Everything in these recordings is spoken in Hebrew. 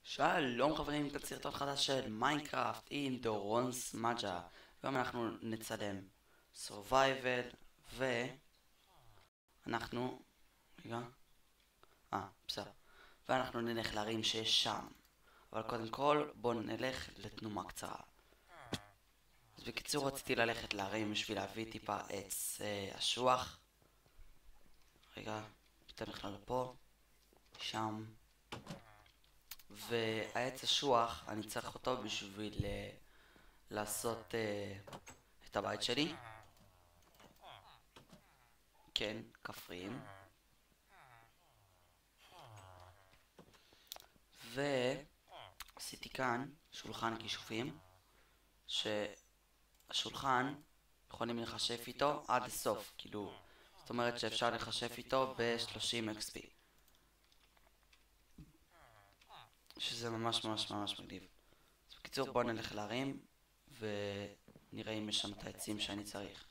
שלום חברים, כאן סרטון חדש של מיינקראפט עם דורון סמג'ה. היום אנחנו נצלם survival ואנחנו... רגע... בסדר. ואנחנו נלך להרים שיש שם. אבל קודם כל בואו נלך לתנומה קצרה. אז בקיצור רציתי ללכת להרים בשביל להביא טיפה עץ אשוח. רגע, ניתן בכלל פה, שם. והעץ אשוח, אני צריך אותו בשביל לעשות את הבית שלי. כן, כפריים. ועשיתי כאן שולחן כישופים, שהשולחן יכולים לחשב איתו עד הסוף, כאילו, זאת אומרת שאפשר לחשב איתו ב-30 XP, שזה ממש ממש ממש מגניב. אז בקיצור בוא נלך להרים ונראה אם יש שם את העצים שאני צריך.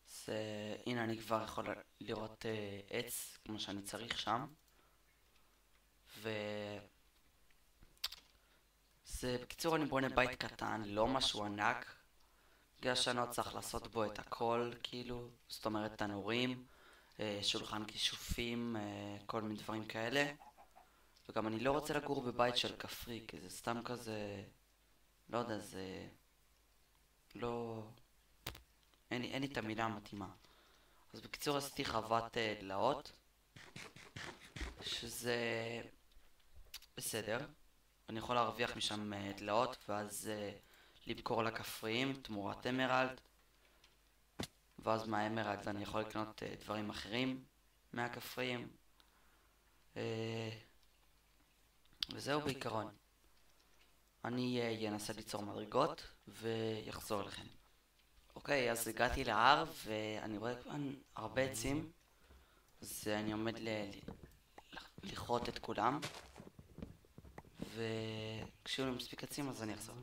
אז הנה אני כבר יכול לראות עץ כמו שאני צריך שם. זה בקיצור אני בונה בית קטן, לא משהו ענק, בגלל שאני לא צריך לעשות בו את הכל, כאילו, זאת אומרת תנורים, שולחן כישופים, כל מיני דברים כאלה. וגם אני לא רוצה לגור בבית של כפרי, כי זה סתם כזה, לא יודע, זה לא... אין לי את המילה המתאימה. אז בקיצור עשיתי חוות דלאות, שזה בסדר. אני יכול להרוויח משם דלאות ואז למכור לכפריים תמורת אמרלד, ואז מהאמרלד אני יכול לקנות דברים אחרים מהכפריים. וזהו בעיקרון. אני אנסה ליצור מדרגות ויחזור לכם. אוקיי, אז הגעתי להר ואני רואה כאן הרבה עצים, אז אני עומד לכרות את כולם, וכשיהיו לי מספיק עצים אז אני אחזור.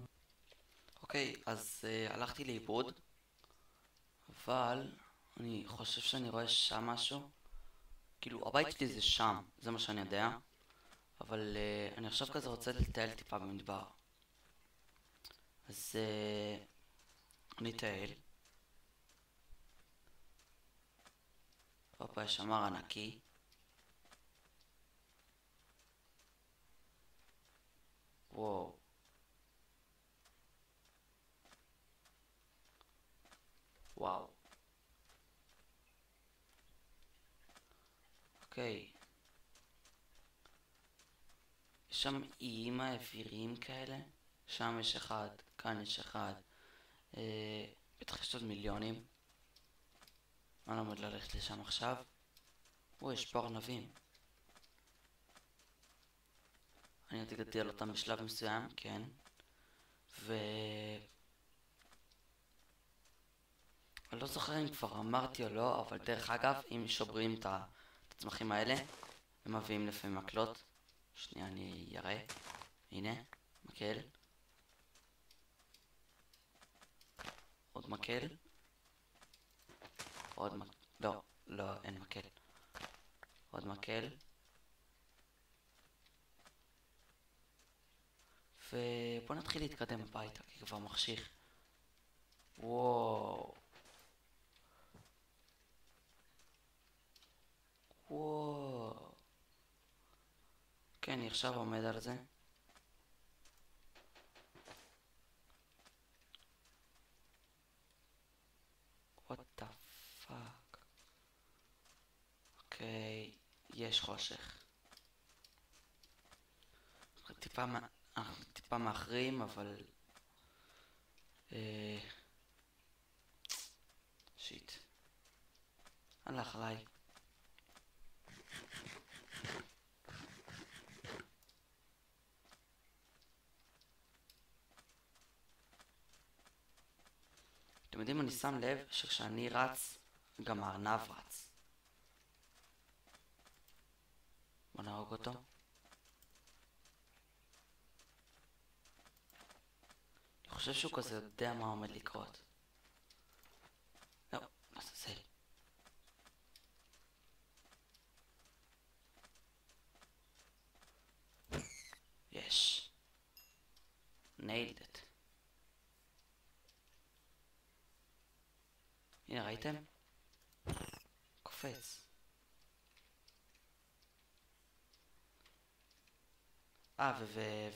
אוקיי, אז הלכתי לאיבוד, אבל אני חושב שאני רואה שם משהו. כאילו הבית שלי זה שם, זה מה שאני יודע, אבל אני עכשיו כזה רוצה לטייל טיפה במדבר. אז אני אטייל. הופה, יש שם הר ענקי. וואו. וואו. אוקיי. יש שם איים האוויריים כאלה. שם יש אחד, כאן יש אחד. בטח יש עוד מיליונים. אני לא עומד ללכת לשם עכשיו. יש פה ארנבים. אני עוד אגדל אותם בשלב מסוים, כן. אני לא זוכר אם כבר אמרתי או לא, אבל דרך אגב, אם שוברים את הצמחים האלה, הם מביאים לפעמים מקלות. שנייה אני אראה. הנה, מקל. עוד מקל. עוד מקל. לא, אין מקל. עוד מקל. ובוא נתחיל להתקדם הביתה, כי כבר מחשיך. וואו. וואו. כן, אני עכשיו עומד על זה. What the fuck. אוקיי, יש חושך. טיפה מאחרים, אבל... שיט. הלך עליי. אתם יודעים, אני שם לב שכשאני רץ, גם הארנב רץ. בוא נהרוג אותו. חושב שהוא כזה יודע מה עומד לקרות. לא, לעזאזל. יש. nailed it. הנה, ראיתם? קופץ.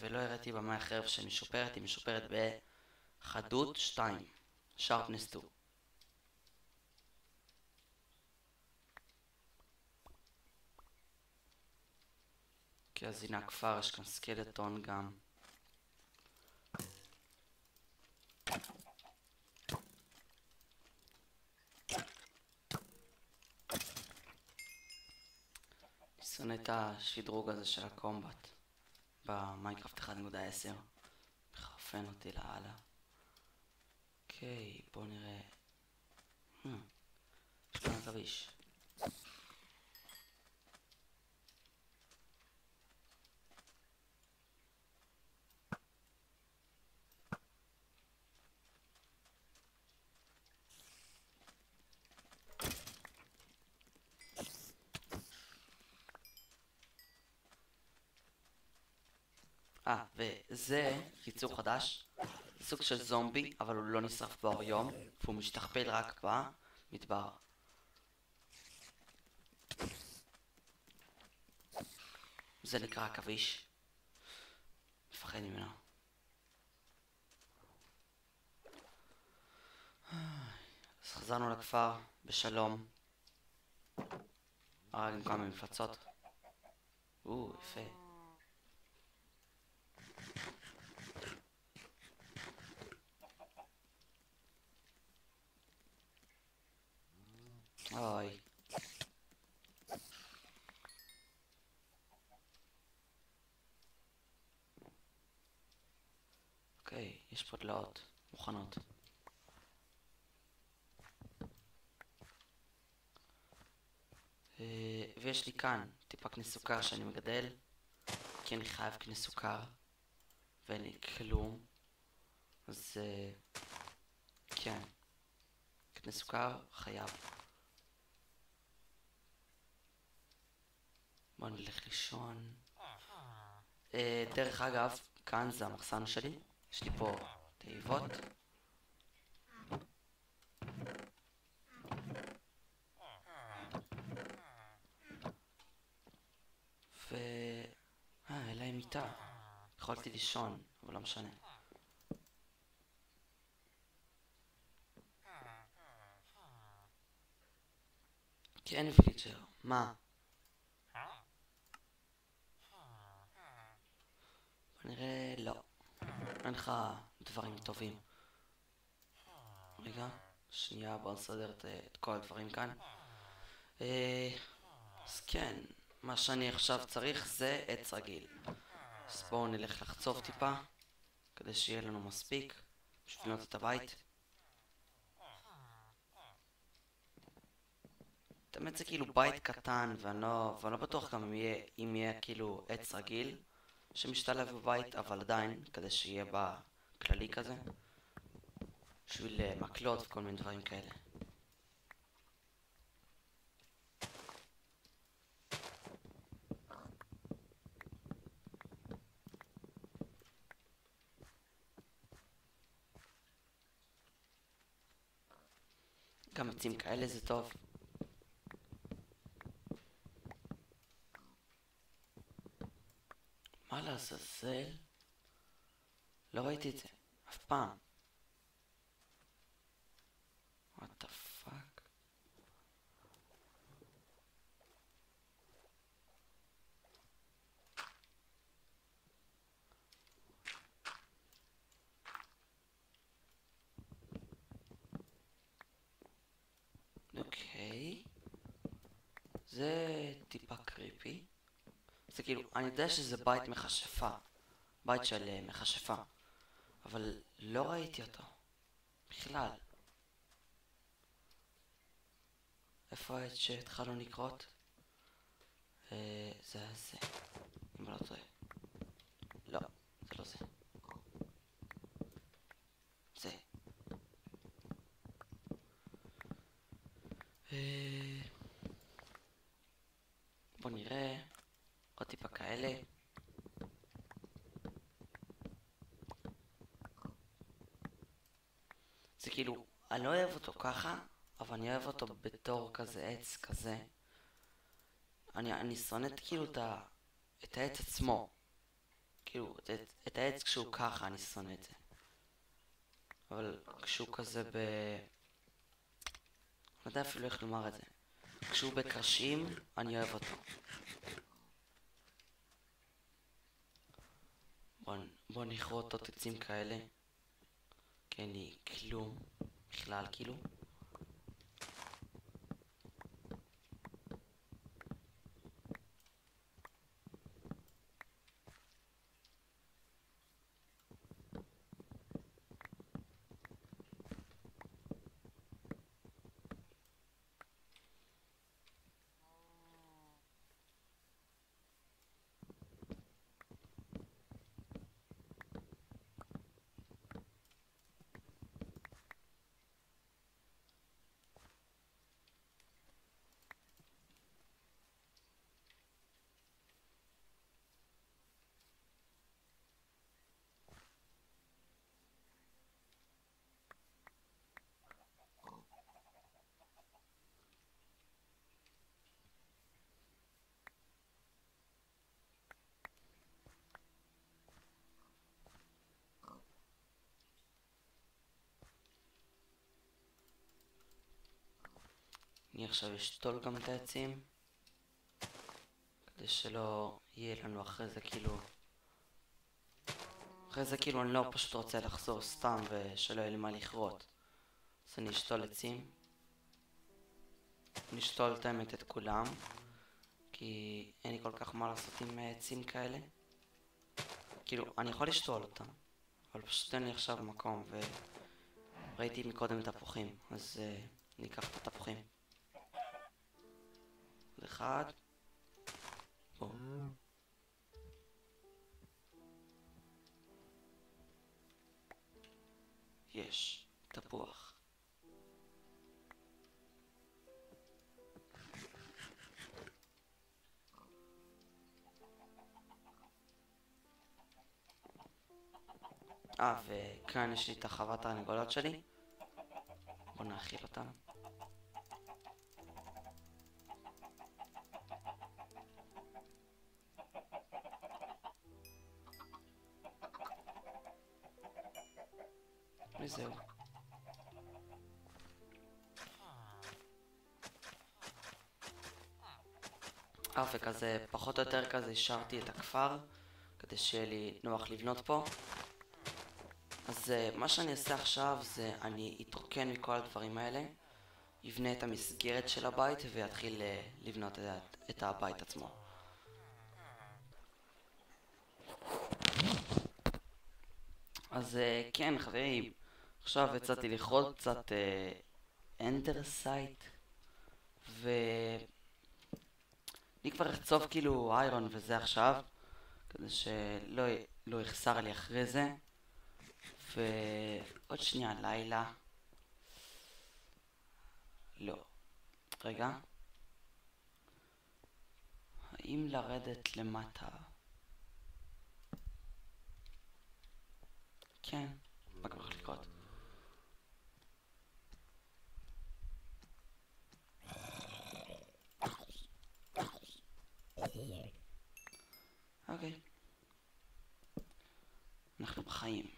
ולא הראיתי במה החרב שמשופרת, היא משופרת בחדות 2, sharpness 2. כי אז הנה הכפר, יש כאן סקלטון גם. שונא את השדרוג הזה של הקומבט במיינקראפט 1.10. מחרפן אותי לאללה. אוקיי, בואו נראה. יש כאן עכביש. וזה קיצור חדש, סוג של זומבי, אבל הוא לא נשרף באור יום, והוא משתכפל רק במדבר. זה נקרא עכביש. מפחד ממנו. אז חזרנו לכפר בשלום. הרגנו כמה מפלצות. יפה. אוי. אוקיי, יש פה דלאות מוכנות. ויש לי כאן טיפה קנה סוכר שאני מגדל, כי אני חייב קנה סוכר ואין לי כלום. אז כן, קנה סוכר חייב. בוא נלך לישון. דרך אגב, כאן זה המחסן שלי, יש לי פה תאיבות. אליי מיטה. יכולתי לישון, אבל לא משנה. כי אין ויליג'ר. מה? בוא נראה, לא. אין לך דברים טובים. רגע, שנייה, בוא נסדר את כל הדברים כאן. אז כן, מה שאני עכשיו צריך זה עץ רגיל. אז בואו נלך לחצוב טיפה, כדי שיהיה לנו מספיק בשביל לבנות את הבית. באמת זה כאילו בית קטן, ואני לא בטוח גם אם יהיה כאילו עץ רגיל שמשתלב בבית, אבל עדיין, כדי שיהיה בכללי כזה, בשביל מקלות וכל מיני דברים כאלה. גם עצים כאלה זה טוב. מה לעזאזל? לא ראיתי את זה אף פעם. What the fuck? אוקיי. זה טיפה קריפי. זה כאילו, אני יודע שזה בית מכשפה. בית של מכשפה. אבל לא ראיתי אותו. בכלל. איפה העת שהתחלנו לקרות? זה זה. אם לא טועה. לא, זה לא זה. כאילו, אני לא אוהב אותו ככה, אבל אני אוהב אותו בתור כזה עץ כזה. אני שונאת כאילו את העץ עצמו. כאילו, את העץ כשהוא ככה, אני שונא את זה. אבל כשהוא כזה לא יודע אפילו איך לומר את זה. כשהוא בקרשים, אני אוהב אותו. בוא נכרות עוד עצים כאלה. כי אין לי כלום בכלל כאילו. אני עכשיו אשתול גם את העצים כדי שלא יהיה לנו אחרי זה כאילו אני לא פשוט רוצה לחזור סתם ושלא יהיה לי מה לכרות. אז אני אשתול עצים. נשתול את האמת את כולם, כי אין לי כל כך מה לעשות עם עצים כאלה. כאילו, אני יכול לשתול אותם, אבל פשוט אין לי עכשיו מקום, וראיתי מקודם תפוחים, אז ניקח את התפוחים. אחד. בום. יש תפוח. וכאן יש לי את החוות הרנגולות שלי. בוא נאכיל אותם. וזהו. וכזה פחות או יותר כזה השארתי את הכפר כדי שיהיה לי נוח לבנות פה. אז מה שאני אעשה עכשיו זה אני אתרוקן מכל הדברים האלה, יבנה את המסגרת של הבית ויתחיל לבנות את הבית עצמו. אז כן חברים, עכשיו יצאתי לכרות קצת אנדרסייט, ואני כבר אחצוב כאילו איירון וזה עכשיו, כדי שלא יחסר לי אחרי זה. ועוד שנייה לילה. לא. רגע. האם לרדת למטה? כן. מה כבר לקרות? אוקיי. אנחנו בחיים.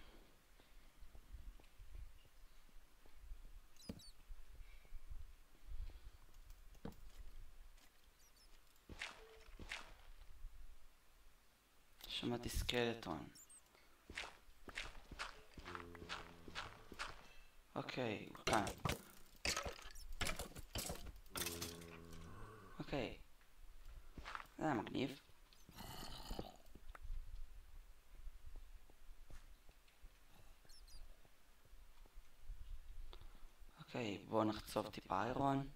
שמעתי סקלטון. אוקיי, הוא כאן. אוקיי. זה היה מגניב. אוקיי, בואו נחצוב טיפה איירון.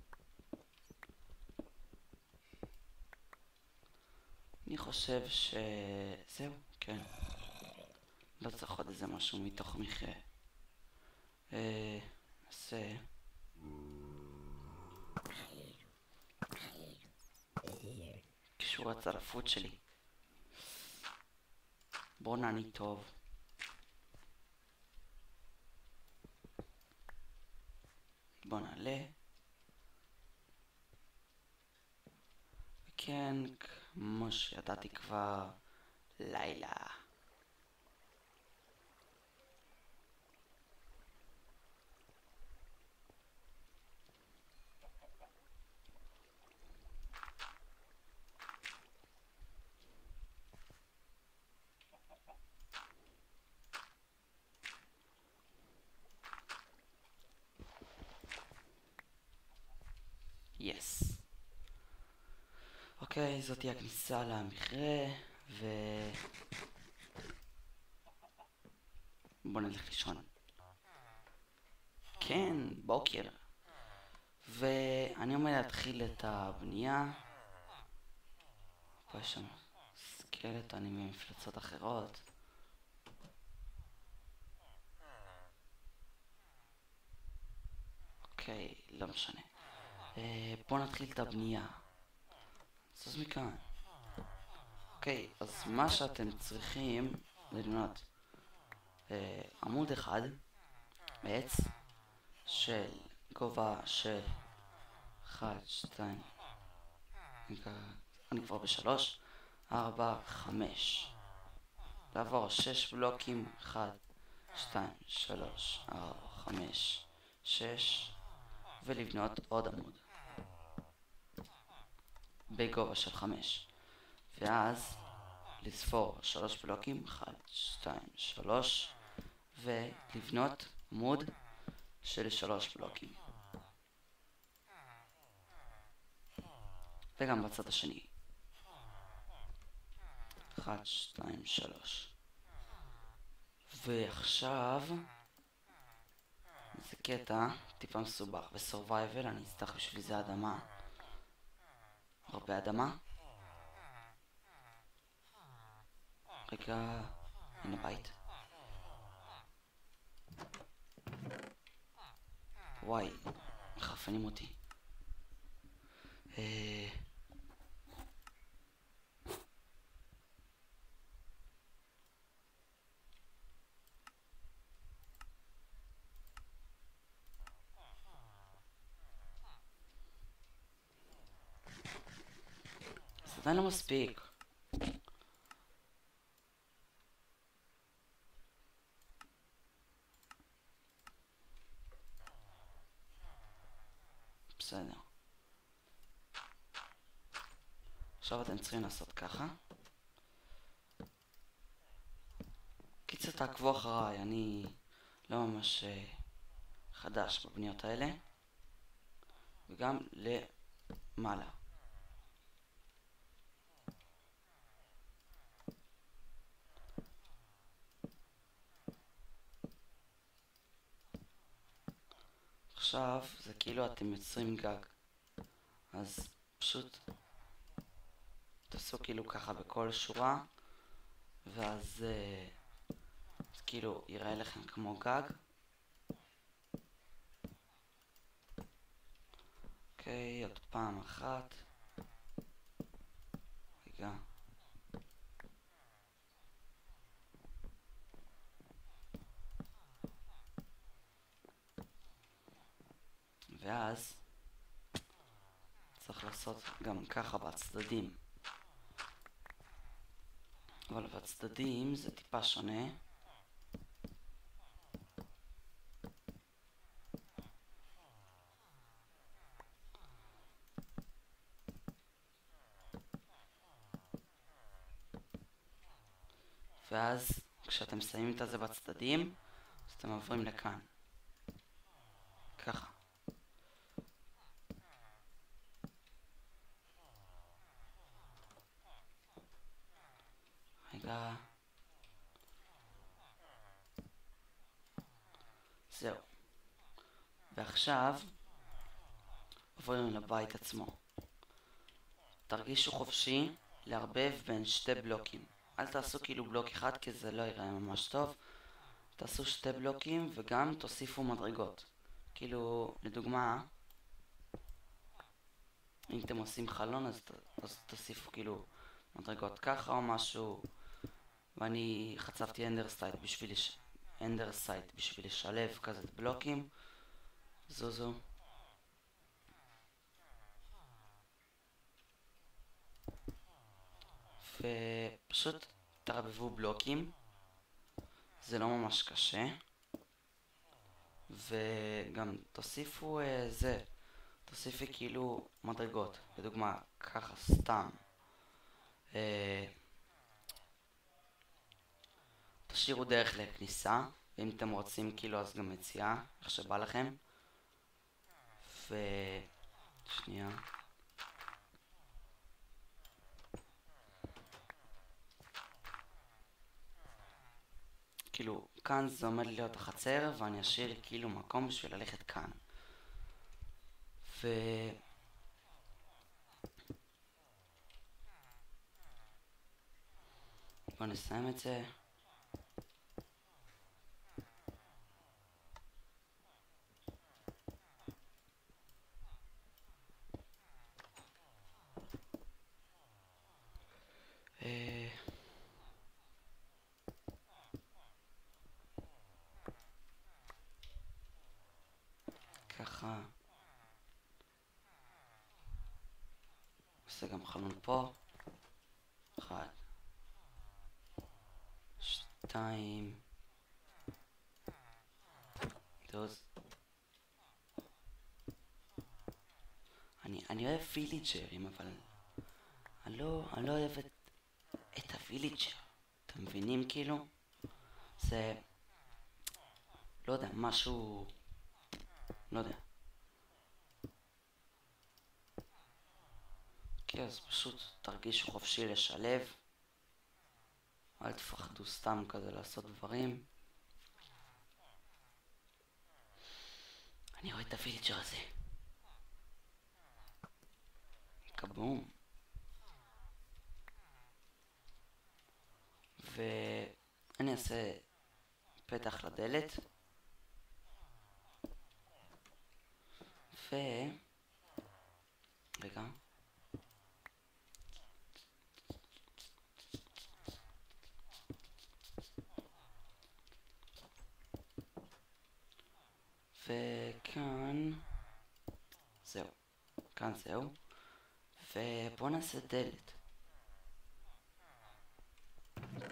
אני חושב זהו, כן. לא צריך עוד איזה משהו מתוך מחיה. נעשה... קישור הצלפות שלי. בוא נעני טוב. בוא נעלה. כן, כמו שידעתי כבר, לילה. יס. אוקיי, זאתי הכניסה למכרה, בוא נלך לישון. כן, בוקר. ואני עומד להתחיל את הבנייה. פה יש שם סקלטונים ממפלצות אחרות. אוקיי, לא משנה. בוא נתחיל את הבנייה. זוז מכאן. אוקיי, אז מה שאתם צריכים לבנות עמוד אחד בעץ של גובה של 1, 2, אני כבר ב3, 4, 5. לעבור 6 בלוקים, 1, 2, 3, 4, 5, 6, ולבנות עוד עמוד בגובה של 5, ואז לספור 3 בלוקים, 1, 2, 3, ולבנות עמוד של 3 בלוקים, וגם בצד השני 1, 2, 3. ועכשיו זה קטע טיפה מסובך. בסורווייבל אני אצטרך בשביל זה אדמה, הרבה אדמה. רגע, הנה בית. וואי, מחרפנים אותי. זה עדיין לא מספיק. בסדר. עכשיו אתם צריכים לעשות ככה. קיצר, תעקבו אחריי, אני לא ממש חדש בבניות האלה. וגם למעלה. עכשיו זה כאילו אתם יוצרים גג, אז פשוט תעשו כאילו ככה בכל שורה, ואז זה כאילו יראה לכם כמו גג. אוקיי, עוד פעם אחת. רגע. ואז צריך לעשות גם ככה בצדדים, אבל בצדדים זה טיפה שונה. ואז כשאתם מסיימים את זה בצדדים, אז אתם עוברים לכאן ככה. רגע. זהו. ועכשיו עוברים לבית עצמו. תרגישו חופשי לערבב בין שתי בלוקים. אל תעשו כאילו בלוק אחד כי זה לא ייראה ממש טוב. תעשו שתי בלוקים וגם תוסיפו מדרגות. כאילו, לדוגמה, אם אתם עושים חלון אז תוסיפו כאילו מדרגות ככה או משהו. ואני חצבתי אנדר סייט בשביל לשלב כזה בלוקים. זוזו. ופשוט תערבבו בלוקים, זה לא ממש קשה, וגם תוסיפו תוסיפי כאילו מדרגות, לדוגמה ככה סתם, תשאירו דרך לכניסה, ואם אתם רוצים כאילו אז גם יציאה, איך שבא לכם, שנייה, כאילו כאן זה עומד להיות החצר ואני אשאיר כאילו מקום בשביל ללכת כאן. בואו נסיים את זה. ככה. עושה גם חלון פה. 1 2 דוז. אני אוהב ויליג'רים, אבל אני לא אוהב את הוויליג'ר. אתם מבינים כאילו? זה לא יודע, משהו, לא יודע. אז פשוט תרגישו חופשי לשלב, אל תפחדו סתם כזה לעשות דברים. אני רואה את הוויליג'ר הזה. קבום. ואני אעשה פתח לדלת. רגע. וכאן זהו, כאן זהו, ובואו נעשה דלת.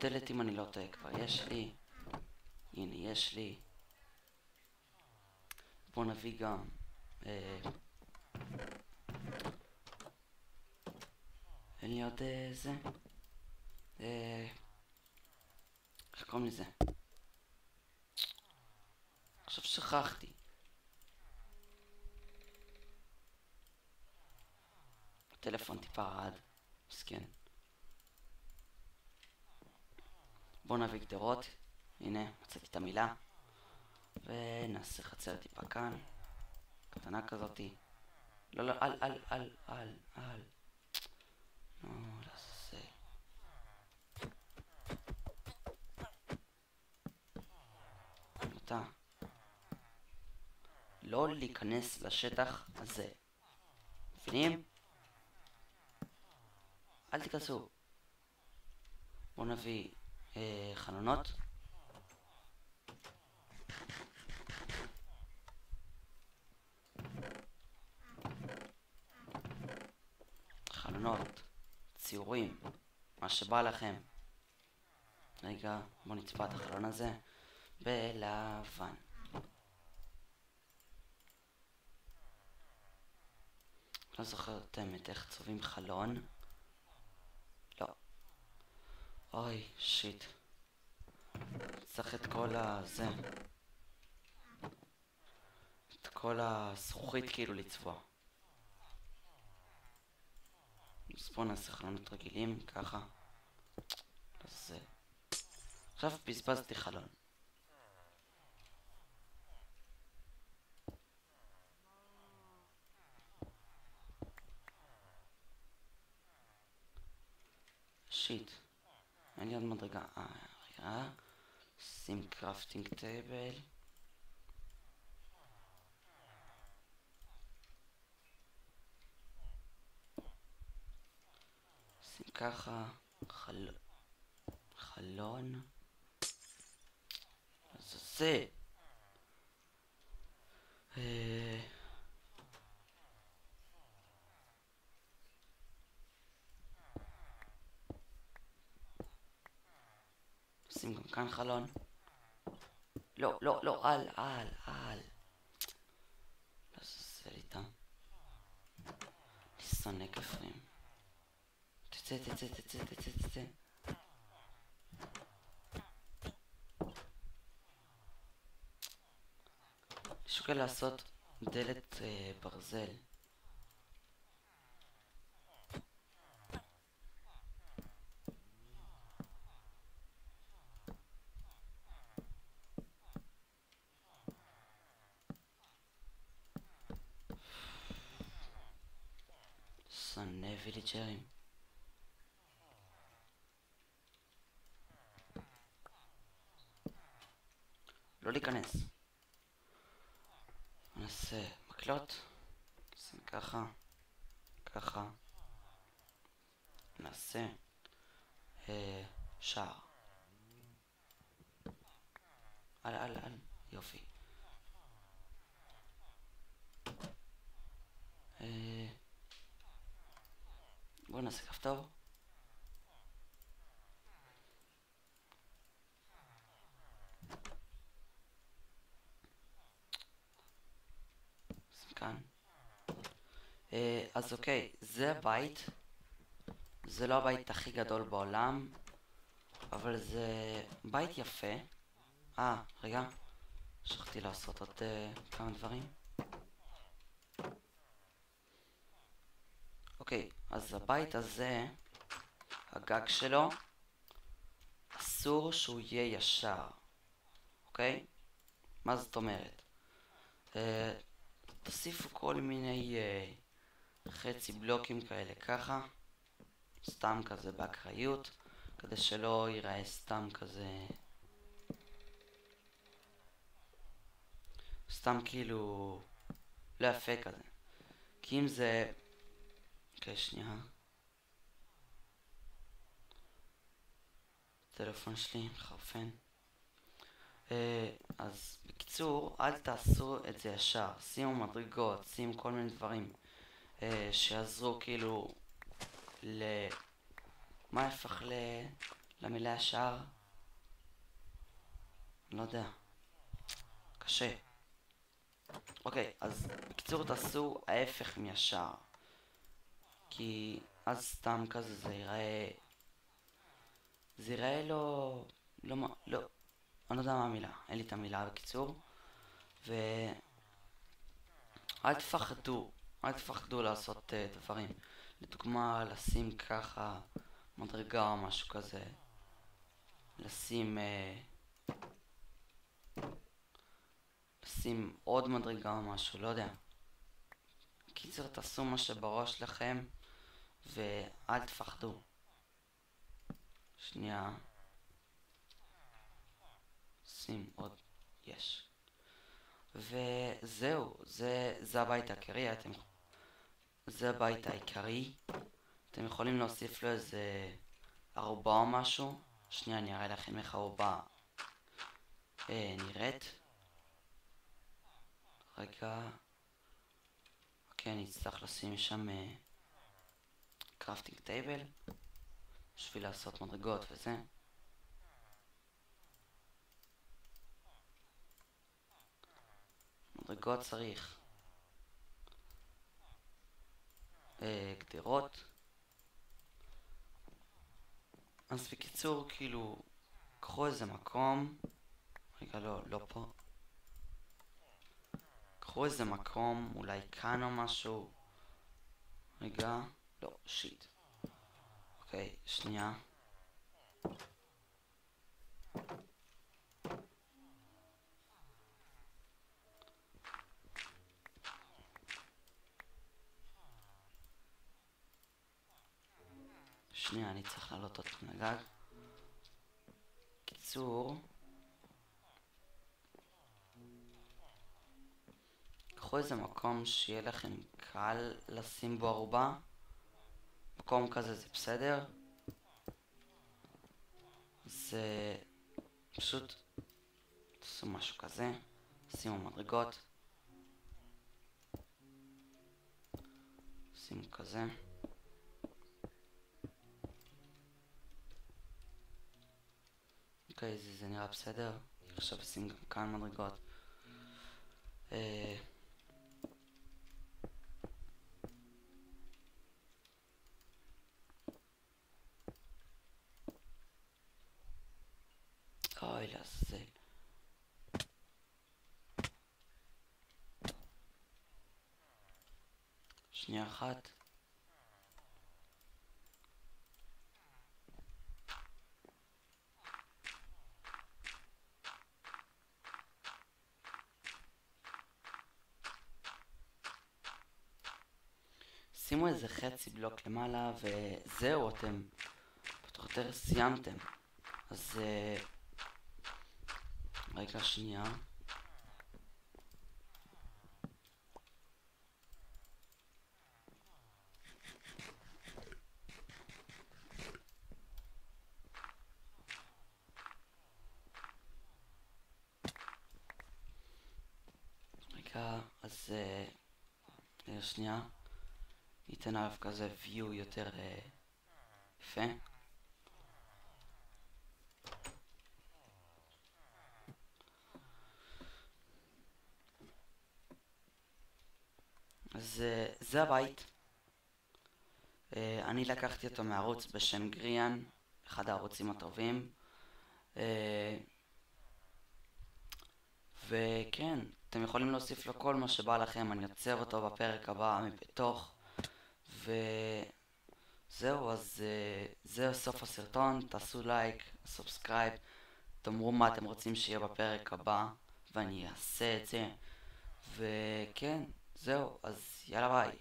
דלת אם אני לא טועה כבר יש לי, הנה יש לי. בואו נביא גם אין לי עוד זה, איך קוראים לזה? עכשיו שכחתי. הטלפון טיפה רעד, מסכן. בואו נביא גדרות, הנה מצאתי את המילה, ונעשה חצר טיפה כאן, קטנה כזאתי. לא, אל נו, לעשה. אותה. לא להיכנס לשטח הזה. מבינים? אל תיכנסו. בואו נביא חלונות. חלונות, ציורים, מה שבא לכם. רגע, בואו נצבע את החלון הזה בלבן. לא זוכרתם את איך צובעים חלון? לא. אוי, שיט. צריך את כל הזה. את כל הזכוכית כאילו לצבוע. אז בואו נעשה חלונות רגילים, ככה. אז עכשיו בזבזתי חלון. שיט. אין לי עוד מדרגה. רגע. שים קרפטינג טייבל. שים ככה. חלון. אז זה. נשים גם כאן חלון. לא, לא, לא, אל. לעזאזל איתם. אני שונא כפרים. תצא. אני שוקל לעשות דלת ברזל. שונא ויליג'רים. לא להיכנס. נעשה מקלות. נשים ככה. נעשה שער. על. יופי. בואו נעשה כפתור. שים כאן. אז אוקיי, זה הבית. זה לא הבית הכי גדול בעולם, אבל זה בית יפה. רגע, שכחתי לעשות עוד כמה דברים. אוקיי, אז הבית הזה, הגג שלו, אסור שהוא יהיה ישר. אוקיי? מה זאת אומרת? תוסיפו כל מיני חצי בלוקים כאלה ככה, סתם כזה באקראיות, כדי שלא ייראה סתם כזה, סתם כאילו לא יפה כזה. כי אם זה... אוקיי, שנייה. הטלפון שלי מחרפן. אז בקיצור, אל תעשו את זה ישר. שימו מדרגות, שימו כל מיני דברים שיעזרו כאילו מה הפך למילה ישר? אני לא יודע. קשה. אוקיי, אז בקיצור תעשו ההפך מישר. כי אז סתם כזה זה ייראה לא, אני לא יודע מה המילה, אין לי את המילה בקיצור. ואל תפחדו לעשות דברים. לדוגמה, לשים ככה מדרגה או משהו כזה. לשים עוד מדרגה או משהו, לא יודע. קיצר, תעשו מה שבראש לכם ואל תפחדו. שנייה. שים עוד. יש. וזהו, זה הבית העיקרי. זה הבית העיקרי. אתם יכולים להוסיף לו איזה ערובה או משהו. שנייה, אני אראה לכם איך הערובה נראית. רגע. אוקיי, אני אצטרך לשים שם קרפטינג טייבל בשביל לעשות מדרגות וזה. מדרגות צריך גדרות. אז בקיצור, כאילו, קחו איזה מקום. רגע, לא פה. קחו איזה מקום, אולי כאן או משהו. רגע, לא, שיט. אוקיי, שנייה. שנייה, אני צריך לעלות עוד נגג. קיצור, קחו איזה מקום שיהיה לכם קל לשים בו ערובה. מקום כזה זה בסדר. זה פשוט תעשו משהו כזה. שימו מדרגות. שימו כזה. אוקיי, זה נראה בסדר. עכשיו אשים גם כאן מדרגות. אוי, לעזאזל. שנייה אחת. שימו איזה חצי בלוק למעלה וזהו, אתם פחות או יותר סיימתם. אז רגע שנייה. רגע, אז רגע שנייה. ניתן עליו כזה view יותר יפה. אז זה הבית. אני לקחתי אותו מערוץ בשם גריאן, אחד הערוצים הטובים. וכן, אתם יכולים להוסיף לו כל מה שבא לכם, אני אעצב אותו בפרק הבא מבתוך. וזהו, אז זהו סוף הסרטון, תעשו לייק, סובסקרייב, תאמרו מה אתם רוצים שיהיה בפרק הבא, ואני אעשה את זה. וכן, זהו, אז יאללה ביי.